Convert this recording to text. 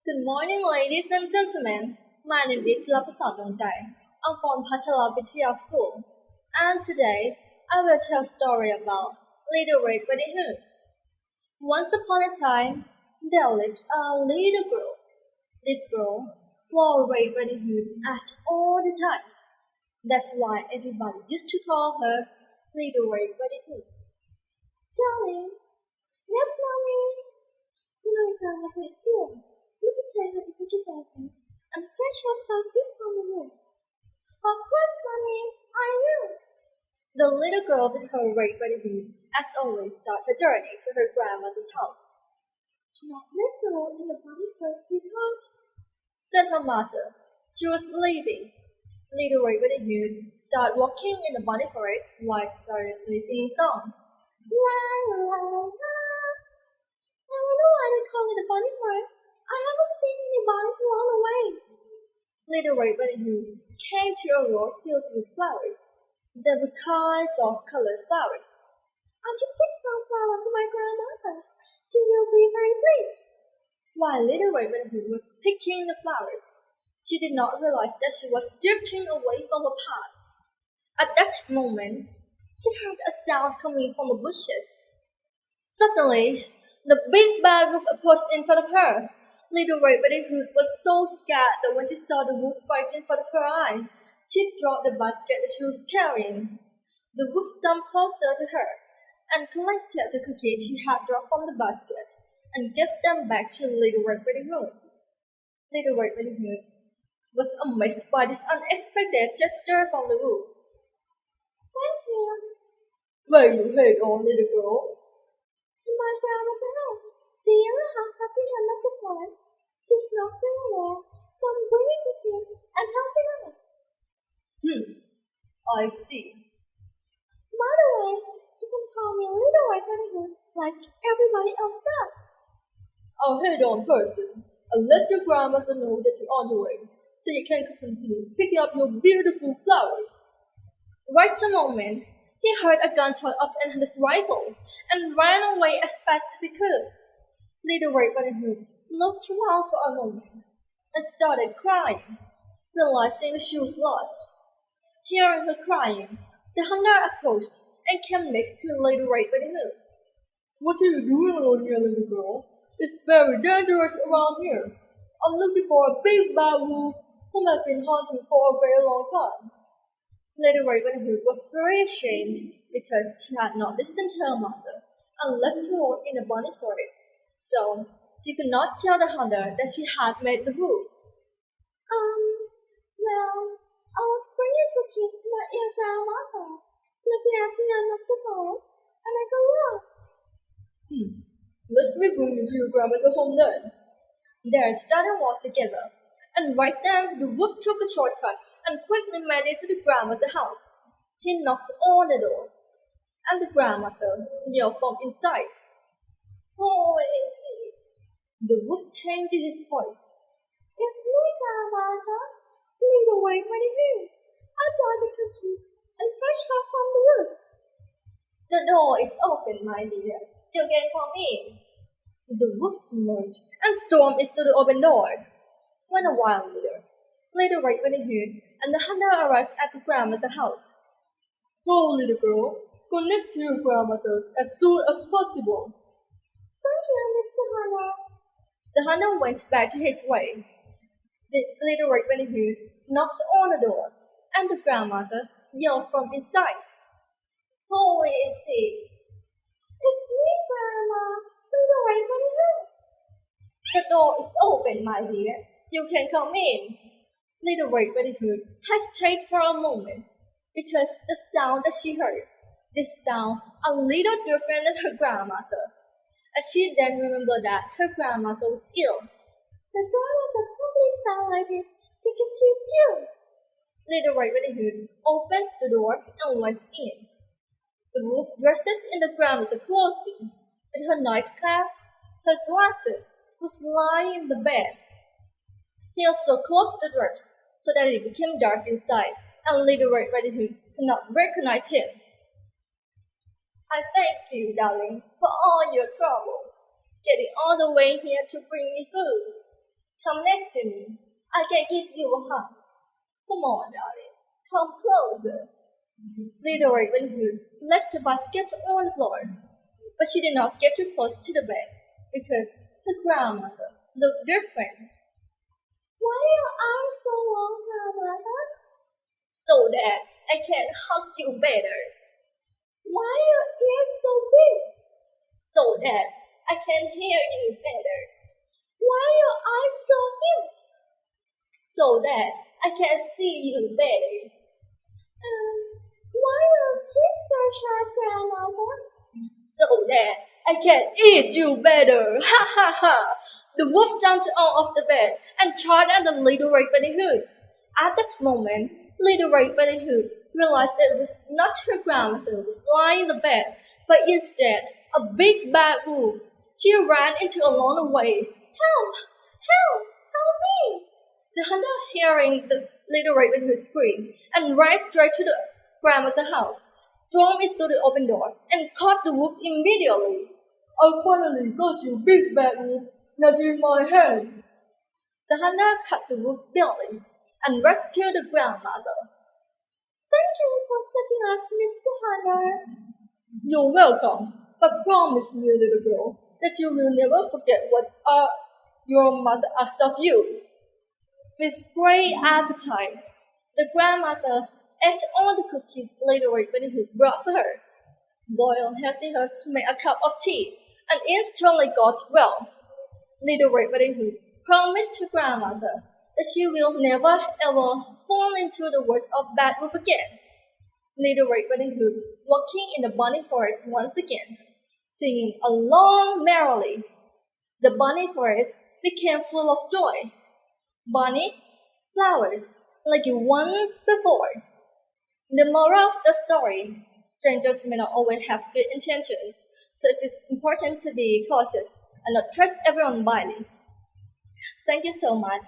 Good morning, ladies and gentlemen. My name is Lapasad I'm from Patala Vidya School, and today I will tell a story about Little Red Riding Hood. Once upon a time, there lived a little girl. This girl wore a red riding hood at all the times. That's why everybody used to call her Little Red Riding Hood. Darling, yes, mommy. You know your grandmother is ill. You to take her to pick his elephant and fetch her some food from the woods. Of course, mommy, I will. The little girl with her red riding hood, as always, started her journey to her grandmother's house. Do not leave the road in the bunny first, sweetheart, said her mother. She was leaving. Little Red Riding Hood started walking in the bunny forest while joyously singing songs. La la la la. I wonder why they call it a bunny forest. I haven't seen any bunnies along the way. Little Red Riding Hood came to a road filled with flowers. There were kinds of colored flowers. I should pick some flower for my grandmother. She will be very pleased. While Little Red Riding Hood was picking the flowers, she did not realize that she was drifting away from her path. At that moment, she heard a sound coming from the bushes. Suddenly, the big bad wolf approached in front of her. Little Red Riding Hood was so scared that when she saw the wolf right in front of her eye, she dropped the basket that she was carrying. The wolf jumped closer to her and collected the cookies she had dropped from the basket and gave them back to Little Red Riding Hood. Little Red Riding Hood was amazed by this unexpected gesture from the wolf. Thank you. Where you head on, little girl? To my grandmother's house. The yellow house at the end of the forest. She's not feeling well, so I'm bringing cookies and healthy nuts. I see. By the way, you can call me Little Red Riding Hood like everybody else does. I'll head on person and let your grandmother know that you're on your way, so you can continue picking up your beautiful flowers. Right the moment, he heard a gunshot off his rifle and ran away as fast as he could. Little Red Riding Hood looked around for a moment and started crying, realizing that she was lost. Hearing her crying, the hunter approached and came next to Little Red Riding Hood. What are you doing around here, little girl? It's very dangerous around here. I'm looking for a big bad wolf whom I've been hunting for a very long time. Little Red Riding Hood was very ashamed because she had not listened to her mother and left the road in the bunny forest, so she could not tell the hunter that she had met the wolf. Well, I was bringing cookies to my dear grandmother, living at the end of the forest, and I got lost. Let me bring you to your grandmother's home then. They started walk together, and right then the wolf took a shortcut and quickly made it to the grandmother's house. He knocked on the door, and the grandmother yelled from inside. Who is it? The wolf changed his voice. It's me, grandmother. Little Red Riding Hood. I brought the cookies and fetched her from the woods. The door is open, my dear. You can come in. The wolf smirked and stormed into the open door. When a while later, Little Red Riding Hood and the hunter arrived at the grandmother's house. Go, little girl. Go next to your grandmother's as soon as possible. Thank you, Mr. Hunter. The hunter went back to his way. The Little Red Riding Hood knocked on the door, and the grandmother yelled from inside. Who is it? It's me, Grandma. Little Red Riding Hood. The door is open, my dear. You can come in. Little Red Riding Hood hesitated for a moment because the sound that she heard, this sound a little different than her grandmother. And she then remembered that her grandmother was ill. The grandmother probably sound like this because she's ill. Little Red Riding Hood opened the door and went in. The wolf dresses in the grandmother's clothing, with her nightcap, her glasses, was lying in the bed. He also closed the doors so that it became dark inside, and Little Red Riding Hood could not recognize him. I thank you, darling, for all your trouble, getting all the way here to bring me food. Come next to me. I can give you a hug. Come on, darling. Come closer. Little Raven Hood left the basket on the floor, but she did not get too close to the bed because her grandmother looked different. Why are your eyes so long, grandmother? So that I can hug you better. Why are your ears so big? So that I can hear you better. Why are your eyes so huge? So that I can see you better. Why are your teeth so sharp, grandmother? So that I can eat you better. Ha ha ha! The wolf jumped out of the bed and charged at the Little Red Riding Hood. At that moment, Little Red Riding Hood realized that it was not her grandmother who was lying in the bed, but instead a big bad wolf. She ran into a long way. Help! Help! Help me! The hunter, hearing the Little Red Riding Hood scream, and ran straight to the grandmother's house, stormed into the open door, and caught the wolf immediately. I finally got you, big bad wolf. Now in my hands. The hunter cut the wolf's bellies and rescued the grandmother. Thank you for saving us, Mr. Hunter. You're welcome, but promise me, little girl, that you will never forget what your mother asked of you. With great appetite, the grandmother ate all the cookies Little Red Riding Hood brought for her, boiled healthy herbs to make a cup of tea, and instantly got well. Little Red Riding Hood promised her grandmother that she will never ever fall into the words of bad wolf again. Little Red Riding Hood walking in the bunny forest once again, singing along merrily. The bunny forest became full of joy. Bunny, flowers, like once before. The moral of the story: strangers may not always have good intentions, so it's important to be cautious and not trust everyone blindly. Thank you so much.